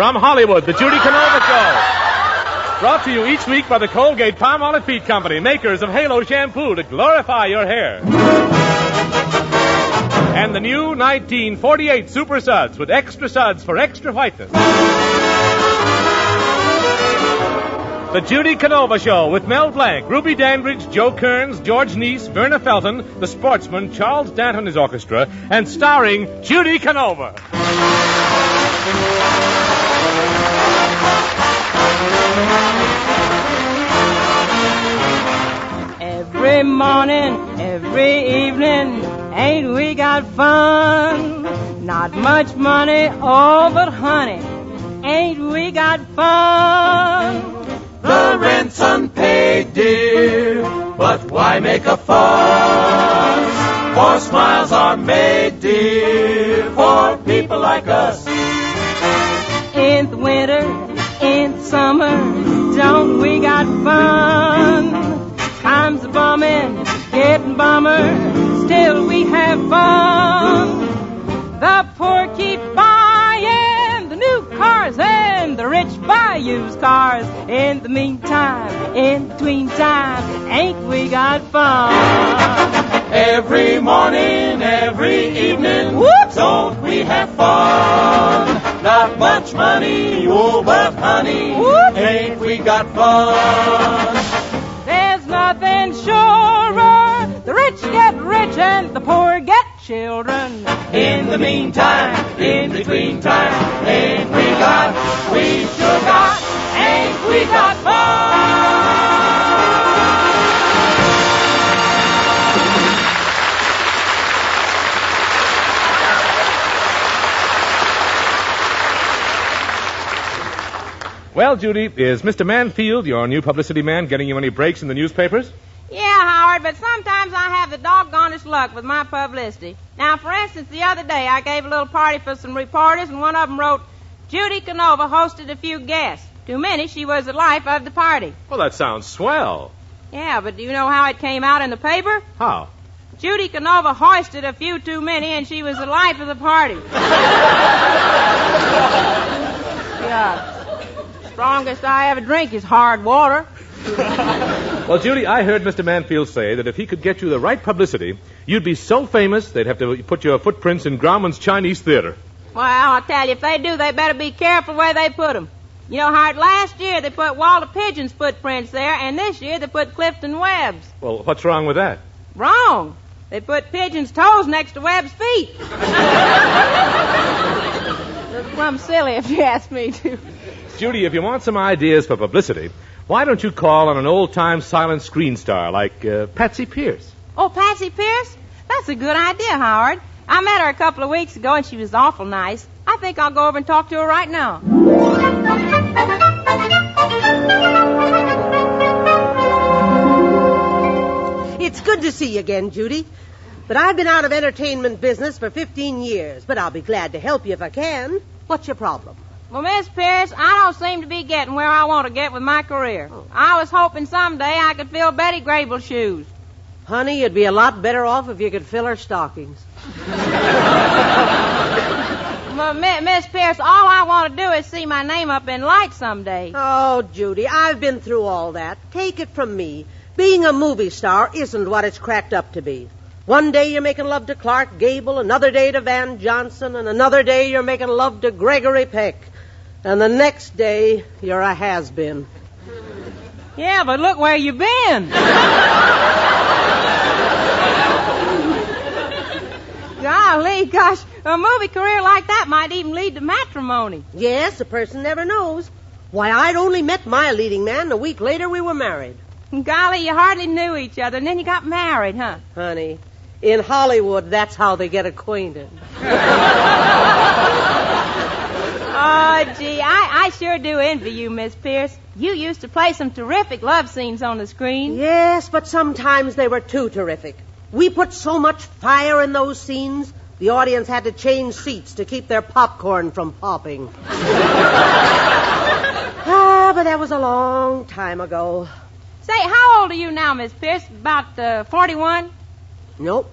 From Hollywood, the Judy Canova Show. Brought to you each week by the Colgate Palmolive Feet Company, makers of Halo Shampoo to glorify your hair. And the new 1948 Super Suds with extra suds for extra whiteness. The Judy Canova Show with Mel Blanc, Ruby Dandridge, Joe Kearns, George Neese, Verna Felton, the Sportsman, Charles Dant and his orchestra, and starring Judy Canova. Every morning, every evening, ain't we got fun? Not much money, oh, but honey, ain't we got fun? The rent's unpaid, dear, but why make a fuss? For smiles are made, dear, for people like us. In the winter, in the summer, don't we got fun? Times are bumming, getting bummer, still we have fun. The poor keep buying the new cars and the rich buy used cars. In the meantime, in between time, ain't we got fun? Every morning, every evening, whoops, don't we have fun? Not much money, oh, but honey, whoops, ain't we got fun? There's nothing surer. The rich get rich and the poor get children. In the meantime, in between time, ain't we sure got, ain't we got fun? Well, Judy, is Mr. Manfield, your new publicity man, getting you any breaks in the newspapers? Yeah, Howard, but sometimes I have the doggonest luck with my publicity. Now, for instance, the other day I gave a little party for some reporters, and one of them wrote, Judy Canova hosted a few guests. Too many, she was the life of the party. Well, that sounds swell. Yeah, but do you know how it came out in the paper? How? Judy Canova hoisted a few too many, and she was the life of the party. Yeah. Strongest I ever drink is hard water. Well, Judy, I heard Mr. Manfield say that if he could get you the right publicity, you'd be so famous they'd have to put your footprints in Grauman's Chinese Theater. Well, I'll tell you, if they do, they better be careful where they put them. You know, Howard, last year they put Walter Pigeon's footprints there, and this year they put Clifton Webb's. Well, what's wrong with that? Wrong. They put Pigeon's toes next to Webb's feet. That's plumb silly if you ask me to. Judy, if you want some ideas for publicity, why don't you call on an old-time silent screen star like Patsy Pierce? Oh, Patsy Pierce? That's a good idea, Howard. I met her a couple of weeks ago, and she was awful nice. I think I'll go over and talk to her right now. It's good to see you again, Judy. But I've been out of entertainment business for 15 years, but I'll be glad to help you if I can. What's your problem? Well, Miss Pierce, I don't seem to be getting where I want to get with my career. Oh. I was hoping someday I could fill Betty Grable's shoes. Honey, you'd be a lot better off if you could fill her stockings. Well, Miss Pierce, all I want to do is see my name up in lights someday. Oh, Judy, I've been through all that. Take it from me. Being a movie star isn't what it's cracked up to be. One day you're making love to Clark Gable, another day to Van Johnson, and another day you're making love to Gregory Peck. And the next day, you're a has-been. Yeah, but look where you've been. Golly, gosh, a movie career like that might even lead to matrimony. Yes, a person never knows. Why, I'd only met my leading man, and a week later we were married. Golly, you hardly knew each other, and then you got married, huh? Honey, in Hollywood, that's how they get acquainted. Oh, gee, I sure do envy you, Miss Pierce. You used to play some terrific love scenes on the screen. Yes, but sometimes they were too terrific. We put so much fire in those scenes, the audience had to change seats to keep their popcorn from popping. But that was a long time ago. Say, how old are you now, Miss Pierce? About 41? Nope.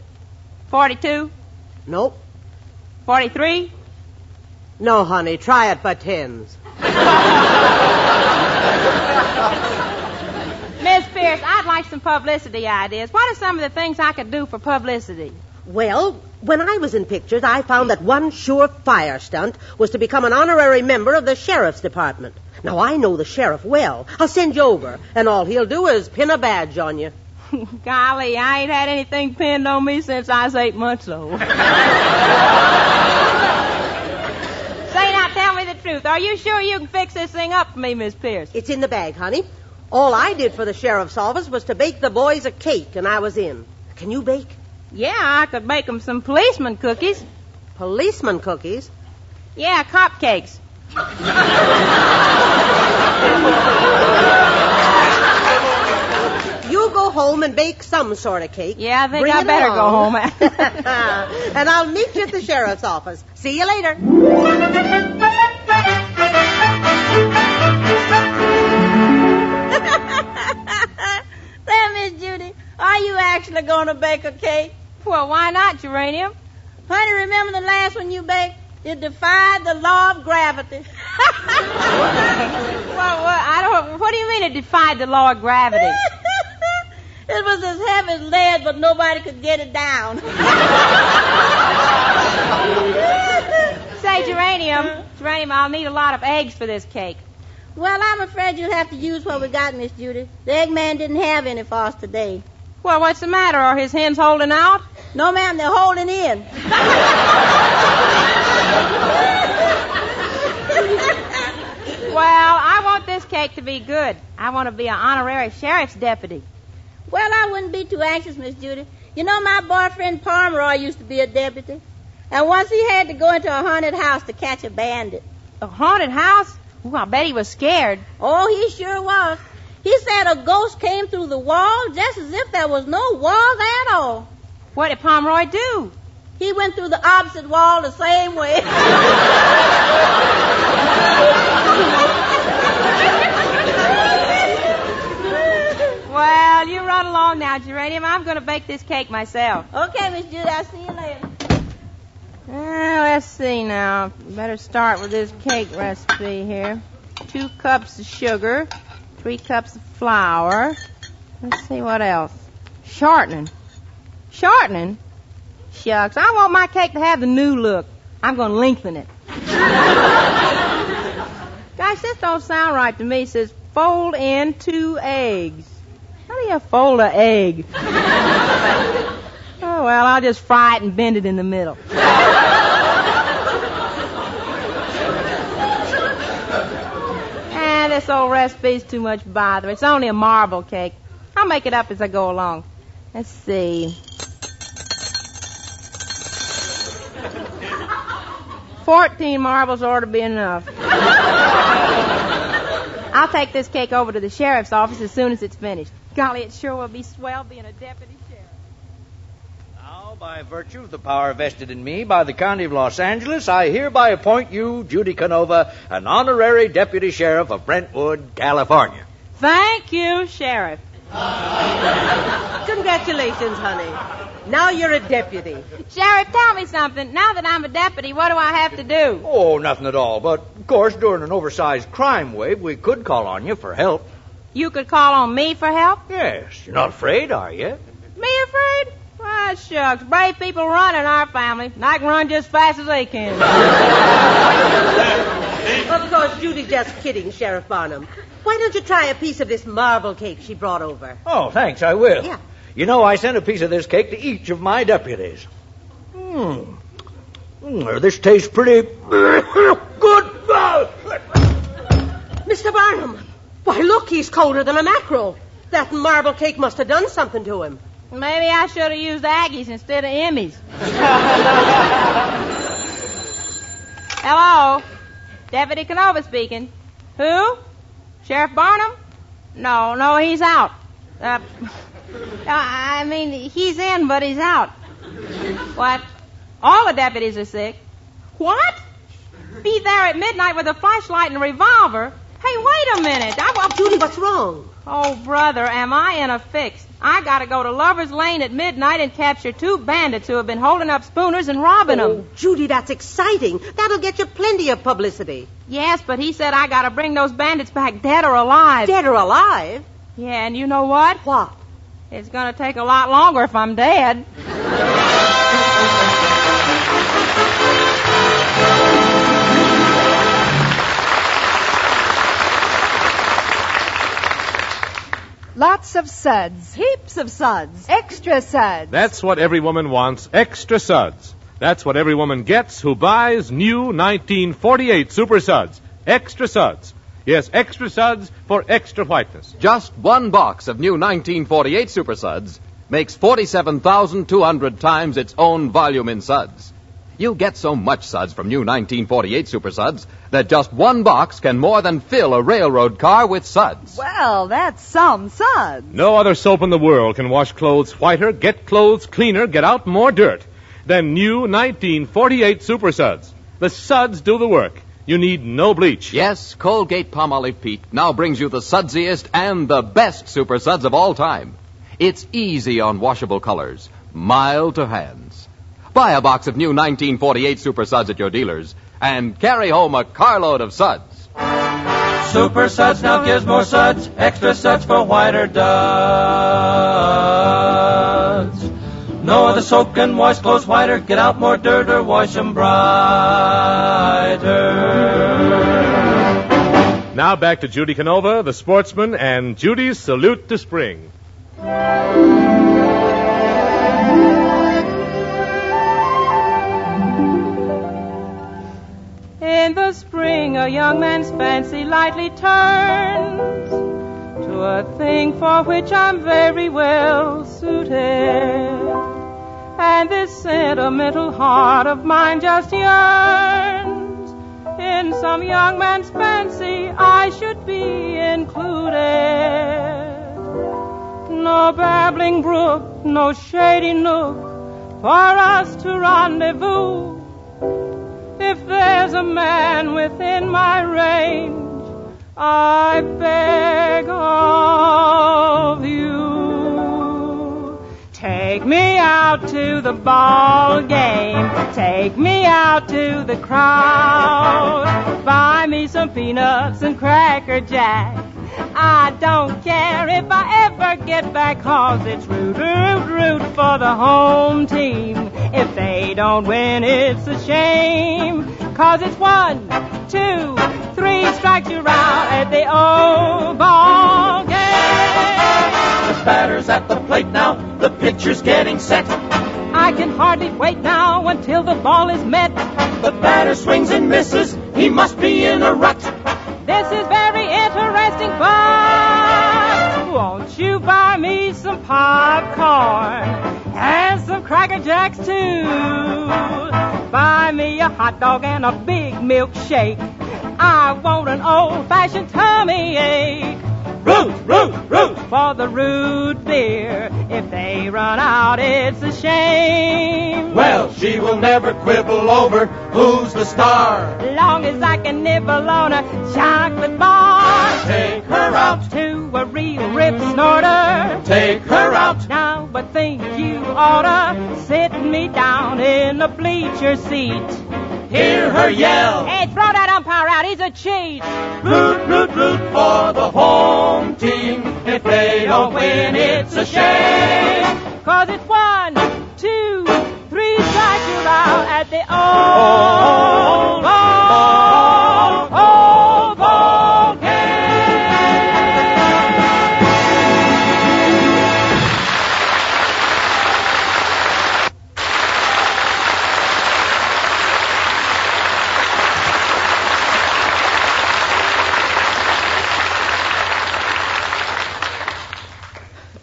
42? Nope. 43? No, honey, try it by tens. Miss Pierce, I'd like some publicity ideas. What are some of the things I could do for publicity? Well, when I was in pictures, I found that one surefire stunt was to become an honorary member of the sheriff's department. Now, I know the sheriff well. I'll send you over, and all he'll do is pin a badge on you. Golly, I ain't had anything pinned on me since I was 8 months old. Say, now, tell me the truth. Are you sure you can fix this thing up for me, Miss Pierce? It's in the bag, honey. All I did for the sheriff's office was to bake the boys a cake, and I was in. Can you bake? Yeah, I could make them some policeman cookies. Policeman cookies? Yeah, cupcakes. You go home and bake some sort of cake. Yeah, I think Bring I it better go along. home. And I'll meet you at the sheriff's office. See you later. There, Miss Judy, are you actually going to bake a cake? Well, why not, Geranium? Honey, remember the last one you baked? It defied the law of gravity. What do you mean it defied the law of gravity? It was as heavy as lead, but nobody could get it down. Say, Geranium, I'll need a lot of eggs for this cake. Well, I'm afraid you'll have to use what we got, Miss Judy. The Eggman didn't have any for us today. Well, what's the matter? Are his hens holding out? No, ma'am, they're holding in. Well, I want this cake to be good. I want to be an honorary sheriff's deputy. Well, I wouldn't be too anxious, Miss Judy. You know, my boyfriend Pomeroy used to be a deputy. And once he had to go into a haunted house to catch a bandit. A haunted house? Ooh, I bet he was scared. Oh, he sure was. He said a ghost came through the wall just as if there was no walls at all. What did Pomeroy do? He went through the opposite wall the same way. Well, you run along now, Geranium. I'm going to bake this cake myself. Okay, Miss Judy, I'll see you later. Let's see now. Better start with this cake recipe here. 2 cups of sugar, 3 cups of flour. Let's see what else. Shortening. Shortening? Shucks, I want my cake to have the new look. I'm going to lengthen it. Gosh, this don't sound right to me. It says fold in 2 eggs. How do you fold an egg? Oh, well, I'll just fry it and bend it in the middle. And this old recipe's too much bother. It's only a marble cake. I'll make it up as I go along. Let's see. 14 marbles ought to be enough. I'll take this cake over to the sheriff's office as soon as it's finished. Golly, it sure will be swell being a deputy sheriff. Now, by virtue of the power vested in me by the County of Los Angeles, I hereby appoint you, Judy Canova, an honorary deputy sheriff of Brentwood, California. Thank you, Sheriff. Congratulations, honey. Now you're a deputy. Sheriff, tell me something. Now that I'm a deputy, what do I have to do? Oh, nothing at all. But, of course, during an oversized crime wave, we could call on you for help. You could call on me for help? Yes. You're not afraid, are you? Me afraid? Why, shucks. Brave people run in our family. I can run just as fast as they can. Of course, Judy's just kidding, Sheriff Barnum. Why don't you try a piece of this marble cake she brought over? Oh, thanks, I will. Yeah. You know, I sent a piece of this cake to each of my deputies. This tastes pretty good. Mr. Barnum, why, look, he's colder than a mackerel. That marble cake must have done something to him. Maybe I should have used Aggies instead of Emmys. Hello? Deputy Canova speaking. Who? Sheriff Barnum? No, he's out. I mean, he's in, but he's out. What? All the deputies are sick. What? Be there at midnight with a flashlight and a revolver? Hey, wait a minute. Judy, what's wrong? Oh, brother, am I in a fix? I gotta go to Lover's Lane at midnight and capture 2 bandits who have been holding up schooners and robbing them. Oh, Judy, that's exciting. That'll get you plenty of publicity. Yes, but he said I gotta bring those bandits back dead or alive. Dead or alive? Yeah, and you know what? What? It's gonna take a lot longer if I'm dead. Lots of suds. Heaps of suds. Extra suds. That's what every woman wants, extra suds. That's what every woman gets who buys new 1948 Super Suds. Extra suds. Yes, extra suds for extra whiteness. Just one box of new 1948 Super Suds makes 47,200 times its own volume in suds. You get so much suds from new 1948 Super Suds that just one box can more than fill a railroad car with suds. Well, that's some suds. No other soap in the world can wash clothes whiter, get clothes cleaner, get out more dirt than new 1948 Super Suds. The suds do the work. You need no bleach. Yes, Colgate-Palmolive Pete now brings you the sudsiest and the best Super Suds of all time. It's easy on washable colors, mild to hands. Buy a box of new 1948 Super Suds at your dealers and carry home a carload of suds. Super Suds now gives more suds, extra suds for whiter duds. No other soap can wash clothes whiter, get out more dirt or wash them brighter. Now back to Judy Canova, the sportsman, and Judy's salute to spring. In the spring, a young man's fancy lightly turns to a thing for which I'm very well suited. And this sentimental heart of mine just yearns. In some young man's fancy, I should be included. No babbling brook, no shady nook for us to rendezvous. If there's a man within my range, I beg of you. Take me out to the ball game. Take me out to the crowd. Buy me some peanuts and Cracker Jack. I don't care if I ever get back, 'cause it's root for the home team. If they don't win, it's a shame, 'cause it's 1, 2, 3 strikes you're out at the old ball game. The batter's at the plate now, the pitcher's getting set. I can hardly wait now until the ball is met. The batter swings and misses, he must be in a rut. This is very interesting, but won't you buy me some popcorn and some Cracker Jacks too? Buy me a hot dog and a big milkshake. I want an old-fashioned tummy ache. Root, root, root for the root beer. If they run out, it's a shame. Well, she will never quibble over who's the star. Long as I can nibble on a chocolate bar. Take her out to a real rip snorter. Take her out now, but think you oughta sit me down in a bleacher seat. Hear her yell. Hey, throw that umpire out. He's a cheat. Root, root, root for the home team. If they don't win, it's a shame. 'Cause it's 1, 2, 3 strikes you're out at the old ball game.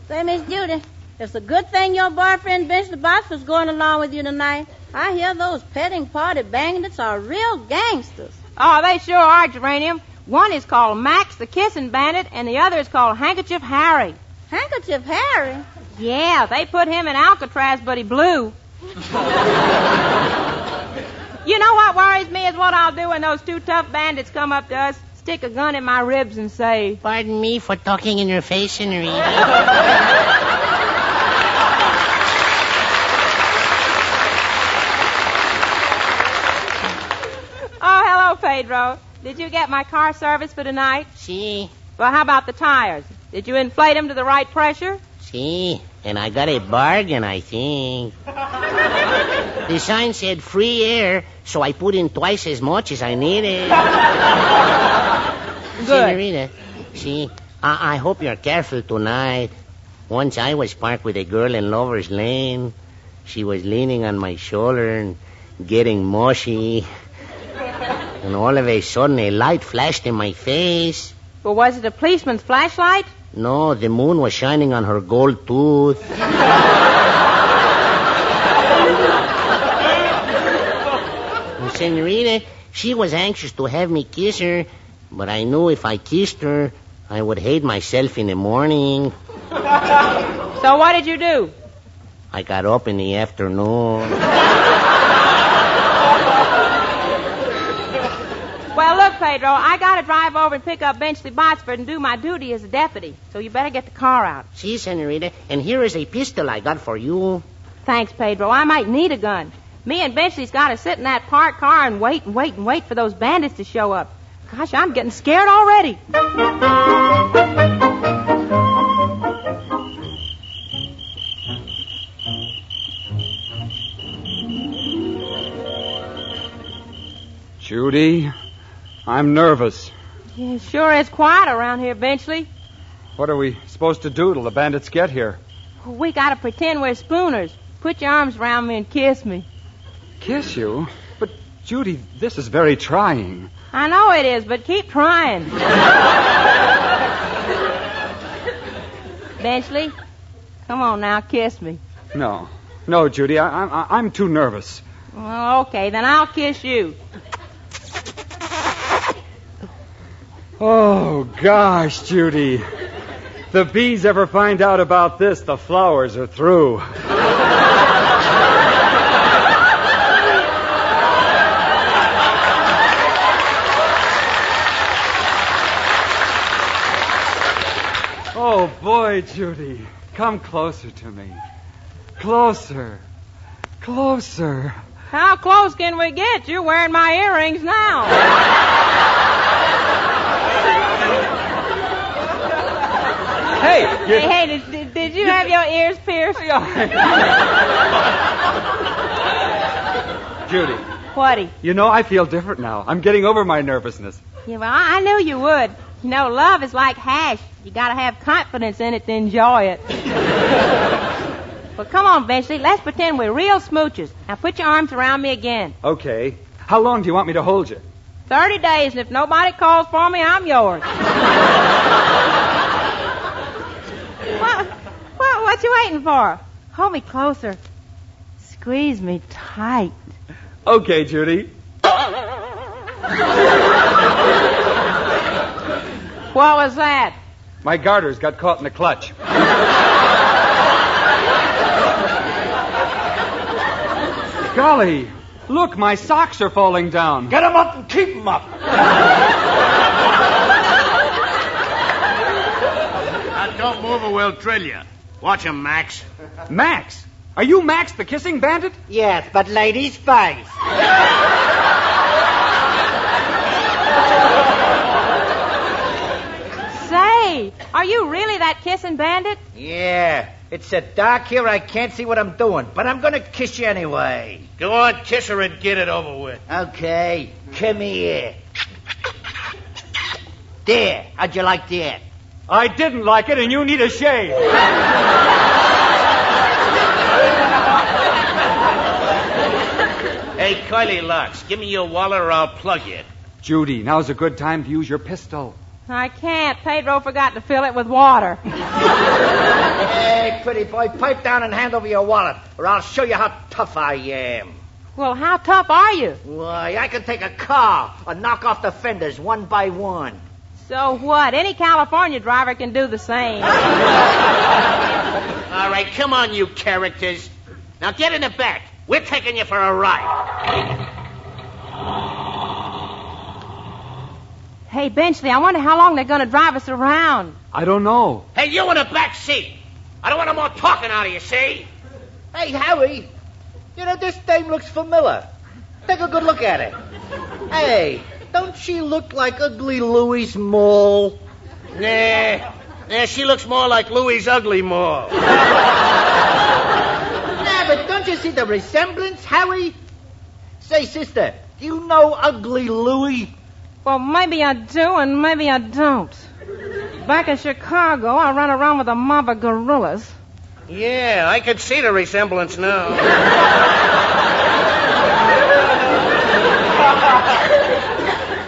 Say, Miss Judy, it's a good thing your boyfriend Bench the Box was going along with you tonight. I hear those petting party bandits are real gangsters. Oh, they sure are, Geranium. One is called Max the Kissing Bandit, and the other is called Handkerchief Harry. Handkerchief Harry? Yeah, they put him in Alcatraz, but he blew. You know what worries me is what I'll do when those 2 tough bandits come up to us, stick a gun in my ribs and say, Pardon me for talking in your face, Senorita. oh, hello, Pedro. Did you get my car service for tonight? Si. Well, how about the tires? Did you inflate them to the right pressure? Si. And I got a bargain, I think. The sign said free air, so I put in twice as much as I needed. Good. Senorita, see, I hope you're careful tonight. Once I was parked with a girl in Lover's Lane. She was leaning on my shoulder and getting mushy. And all of a sudden, a light flashed in my face. Well, was it a policeman's flashlight? No, the moon was shining on her gold tooth. Senorita, she was anxious to have me kiss her, but I knew if I kissed her, I would hate myself in the morning. So what did you do? I got up in the afternoon. Well, look, Pedro, I got to drive over and pick up Benchley Botsford and do my duty as a deputy, so you better get the car out. Si, Senorita, and here is a pistol I got for you. Thanks, Pedro. I might need a gun. Me and Benchley's got to sit in that parked car and wait for those bandits to show up. Gosh, I'm getting scared already. Judy, I'm nervous. Yeah, sure is quiet around here, Benchley. What are we supposed to do till the bandits get here? We got to pretend we're spooners. Put your arms around me and kiss me. Kiss you? But, Judy, this is very trying. I know it is, but keep trying. Benchley, come on now, kiss me. No, Judy, I'm too nervous. Well, okay, then I'll kiss you. Oh, gosh, Judy. The bees ever find out about this, the flowers are through. Oh, boy, Judy. Come closer to me. Closer. Closer. How close can we get? You're wearing my earrings now. Hey, did you have your ears pierced? Judy. Whatty? You know, I feel different now. I'm getting over my nervousness. Yeah, well, I knew you would. You know, love is like hash. You gotta have confidence in it to enjoy it. Well, come on, Benchley. Let's pretend we're real smoochers. Now put your arms around me again. Okay. How long do you want me to hold you? 30 days, and if nobody calls for me, I'm yours. What you waiting for? Hold me closer. Squeeze me tight. Okay, Judy. What was that? My garters got caught in the clutch. Golly, look, my socks are falling down. Get 'em up and keep 'em up. Now, don't move or we'll drill you. Watch 'em, Max. Max? Are you Max, the kissing bandit? Yes, but ladies first. Say, are you really that kissing bandit? Yeah, it's so dark here I can't see what I'm doing, but I'm gonna kiss you anyway. Go on, kiss her and get it over with. Okay, come here. There, how'd you like that? I didn't like it, and you need a shave. Hey, Kylie Lux, give me your wallet or I'll plug you. Judy, now's a good time to use your pistol. I can't. Pedro forgot to fill it with water. Hey, pretty boy, pipe down and hand over your wallet, or I'll show you how tough I am. Well, how tough are you? Why, I can take a car and knock off the fenders one by one. So what? Any California driver can do the same. All right, come on, you characters. Now get in the back. We're taking you for a ride. Hey, Benchley, I wonder how long they're going to drive us around. I don't know. Hey, you in the back seat. I don't want no more talking out of you, see? Hey, Harry, you know, this dame looks familiar. Take a good look at her. Hey, don't she look like ugly Louie's mole? Nah, she looks more like Louie's ugly mole. Nah, but don't you see the resemblance, Harry? Say, sister, do you know ugly Louie? Well, maybe I do and maybe I don't. Back in Chicago, I ran around with a mob of gorillas. Yeah, I can see the resemblance now.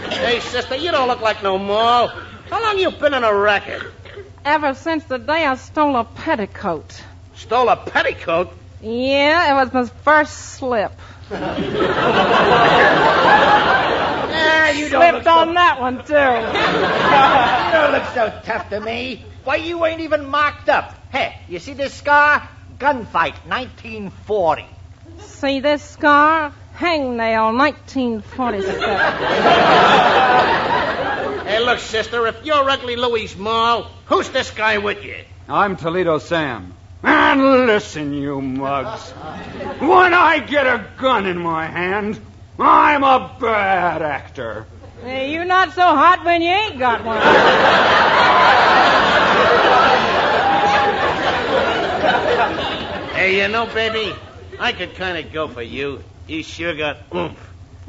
Hey, sister, you don't look like no mole. How long you been in a racket? Ever since the day I stole a petticoat. Stole a petticoat? Yeah, it was my first slip. You Slipped on that one, too. You don't look so tough to me. Why, you ain't even marked up. Hey, you see this scar? Gunfight, 1940. See this scar? Hangnail, 1947. Hey, look, sister, if you're ugly Louie's mole, who's this guy with you? I'm Toledo Sam. And listen, you mugs. When I get a gun in my hand, I'm a bad actor. Hey, you're not so hot when you ain't got one. Hey, you know, baby, I could kind of go for you. You sure got oomph.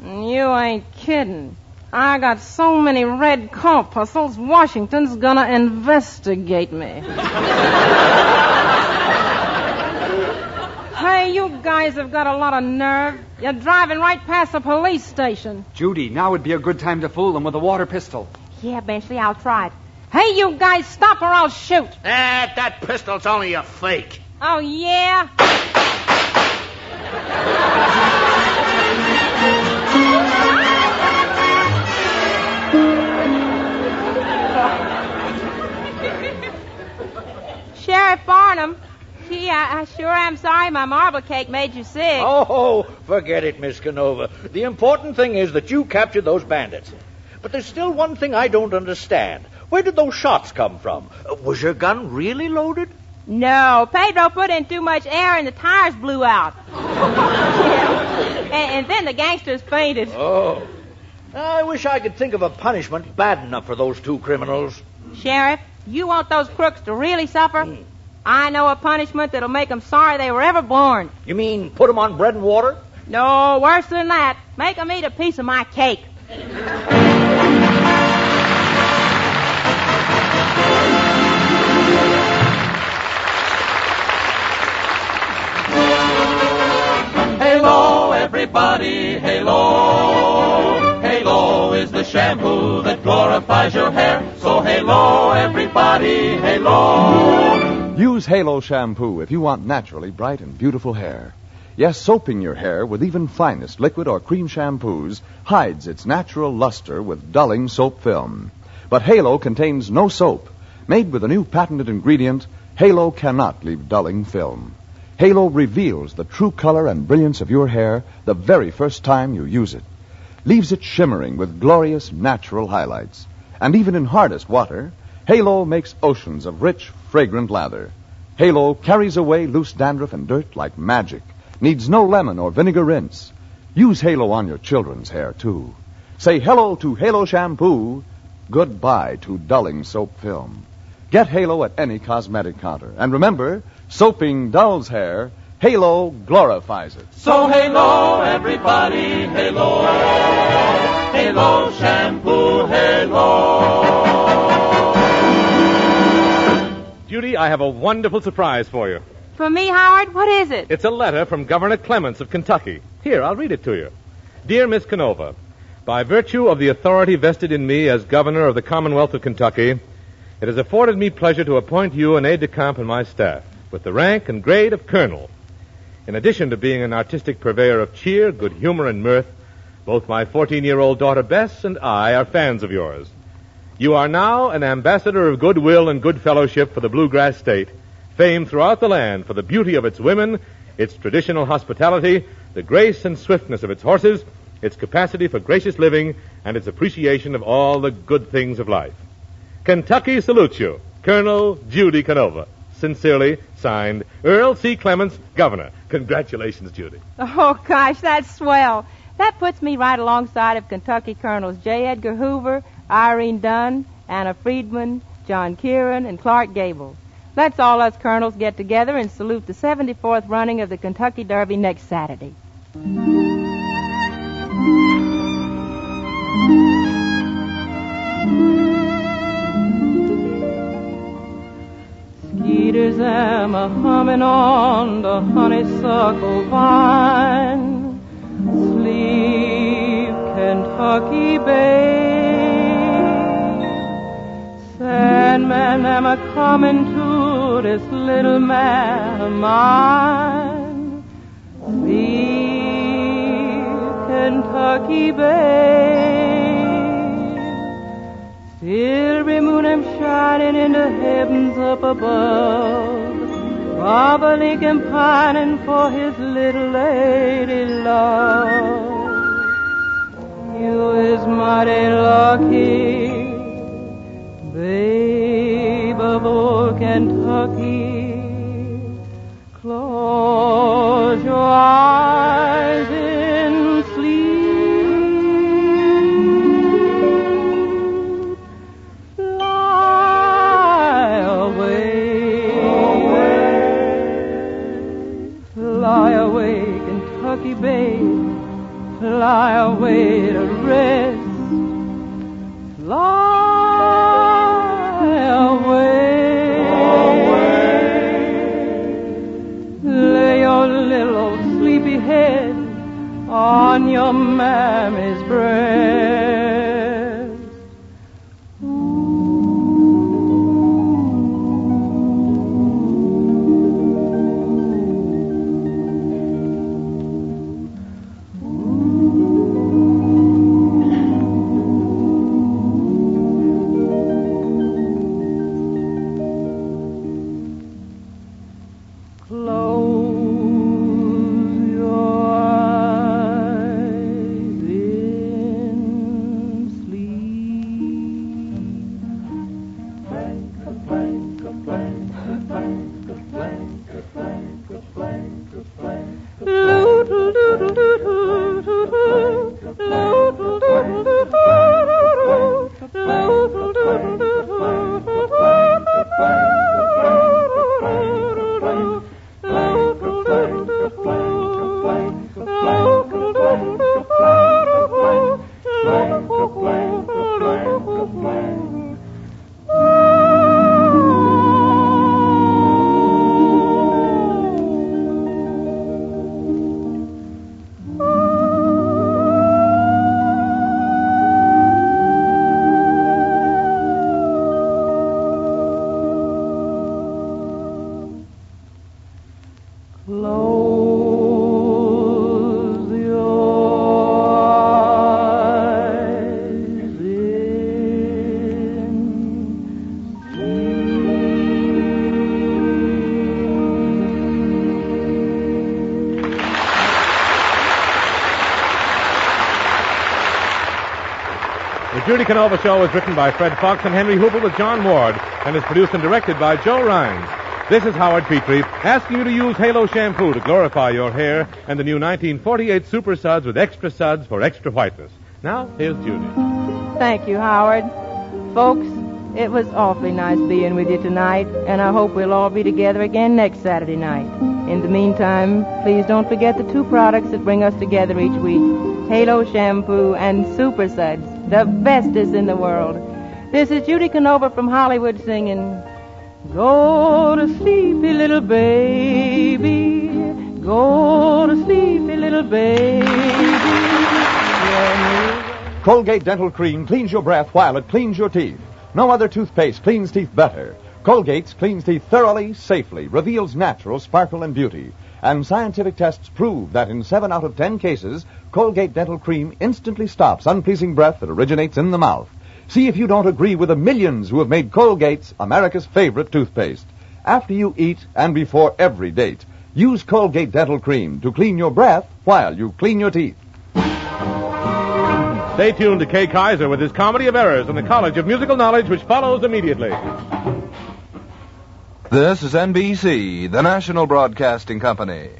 You ain't kidding. I got so many red corpuscles, Washington's gonna investigate me. Hey, you guys have got a lot of nerve. You're driving right past the police station. Judy, now would be a good time to fool them with a water pistol. Yeah, Benchley, I'll try it. Hey, you guys, stop or I'll shoot. That pistol's only a fake. Oh, yeah? Sheriff Barnum. Gee, I sure am sorry my marble cake made you sick. Oh, forget it, Miss Canova. The important thing is that you captured those bandits. But there's still one thing I don't understand. Where did those shots come from? Was your gun really loaded? No, Pedro put in too much air and the tires blew out. and then the gangsters fainted. Oh. I wish I could think of a punishment bad enough for those two criminals. Sheriff, you want those crooks to really suffer? I know a punishment that'll make them sorry they were ever born. You mean put them on bread and water? No, worse than that. Make them eat a piece of my cake. Halo, everybody, halo. Halo is the shampoo that glorifies your hair. So halo, everybody, halo. Use Halo shampoo if you want naturally bright and beautiful hair. Yes, soaping your hair with even finest liquid or cream shampoos hides its natural luster with dulling soap film. But Halo contains no soap. Made with a new patented ingredient, Halo cannot leave dulling film. Halo reveals the true color and brilliance of your hair the very first time you use it. Leaves it shimmering with glorious natural highlights. And even in hardest water, Halo makes oceans of rich, fragrant lather. Halo carries away loose dandruff and dirt like magic. Needs no lemon or vinegar rinse. Use Halo on your children's hair, too. Say hello to Halo shampoo, goodbye to dulling soap film. Get Halo at any cosmetic counter. And remember, soaping dulls hair, Halo glorifies it. So halo, everybody, halo. Halo shampoo, halo. Judy, I have a wonderful surprise for you. For me, Howard? What is it? It's a letter from Governor Clements of Kentucky. Here, I'll read it to you. Dear Miss Canova, by virtue of the authority vested in me as Governor of the Commonwealth of Kentucky, it has afforded me pleasure to appoint you an aide-de-camp in my staff, with the rank and grade of colonel. In addition to being an artistic purveyor of cheer, good humor, and mirth, both my 14-year-old daughter Bess and I are fans of yours. You are now an ambassador of goodwill and good fellowship for the Bluegrass State, famed throughout the land for the beauty of its women, its traditional hospitality, the grace and swiftness of its horses, its capacity for gracious living, and its appreciation of all the good things of life. Kentucky salutes you, Colonel Judy Canova. Sincerely, signed, Earl C. Clements, Governor. Congratulations, Judy. Oh, gosh, that's swell. That puts me right alongside of Kentucky Colonels J. Edgar Hoover, Irene Dunn, Anna Friedman, John Kieran, and Clark Gable. Let's all us colonels get together and salute the 74th running of the Kentucky Derby next Saturday. Skeeters am a humming on the honeysuckle vine. Sleep, Kentucky Bay. Sandman am a coming to this little man of mine. Sleep, Kentucky Bay. Silvery moon am shining in the heavens up above. Robert Lincoln pining for his little lady love. You is mighty lucky, babe of old Kentucky. Close your eyes in sleep. Fly away, Kentucky babe. Fly away to rest. Fly away. Lay your little old sleepy head on your mammy's breast. The Judy Canova Show is written by Fred Fox and Henry Hooper with John Ward and is produced and directed by Joe Rhines. This is Howard Petrie asking you to use Halo shampoo to glorify your hair and the new 1948 Super Suds with extra suds for extra whiteness. Now, here's Judy. Thank you, Howard. Folks, it was awfully nice being with you tonight, and I hope we'll all be together again next Saturday night. In the meantime, please don't forget the two products that bring us together each week, Halo Shampoo and Super Suds, the bestest in the world. This is Judy Canova from Hollywood singing, Go to sleepy little baby, go to sleepy little baby. Colgate Dental Cream cleans your breath while it cleans your teeth. No other toothpaste cleans teeth better. Colgate's cleans teeth thoroughly, safely, reveals natural sparkle and beauty. And scientific tests prove that in 7 out of 10 cases, Colgate Dental Cream instantly stops unpleasing breath that originates in the mouth. See if you don't agree with the millions who have made Colgate's America's favorite toothpaste. After you eat and before every date, use Colgate Dental Cream to clean your breath while you clean your teeth. Stay tuned to Kay Kaiser with his Comedy of Errors and the College of Musical Knowledge, which follows immediately. This is NBC, the national broadcasting company.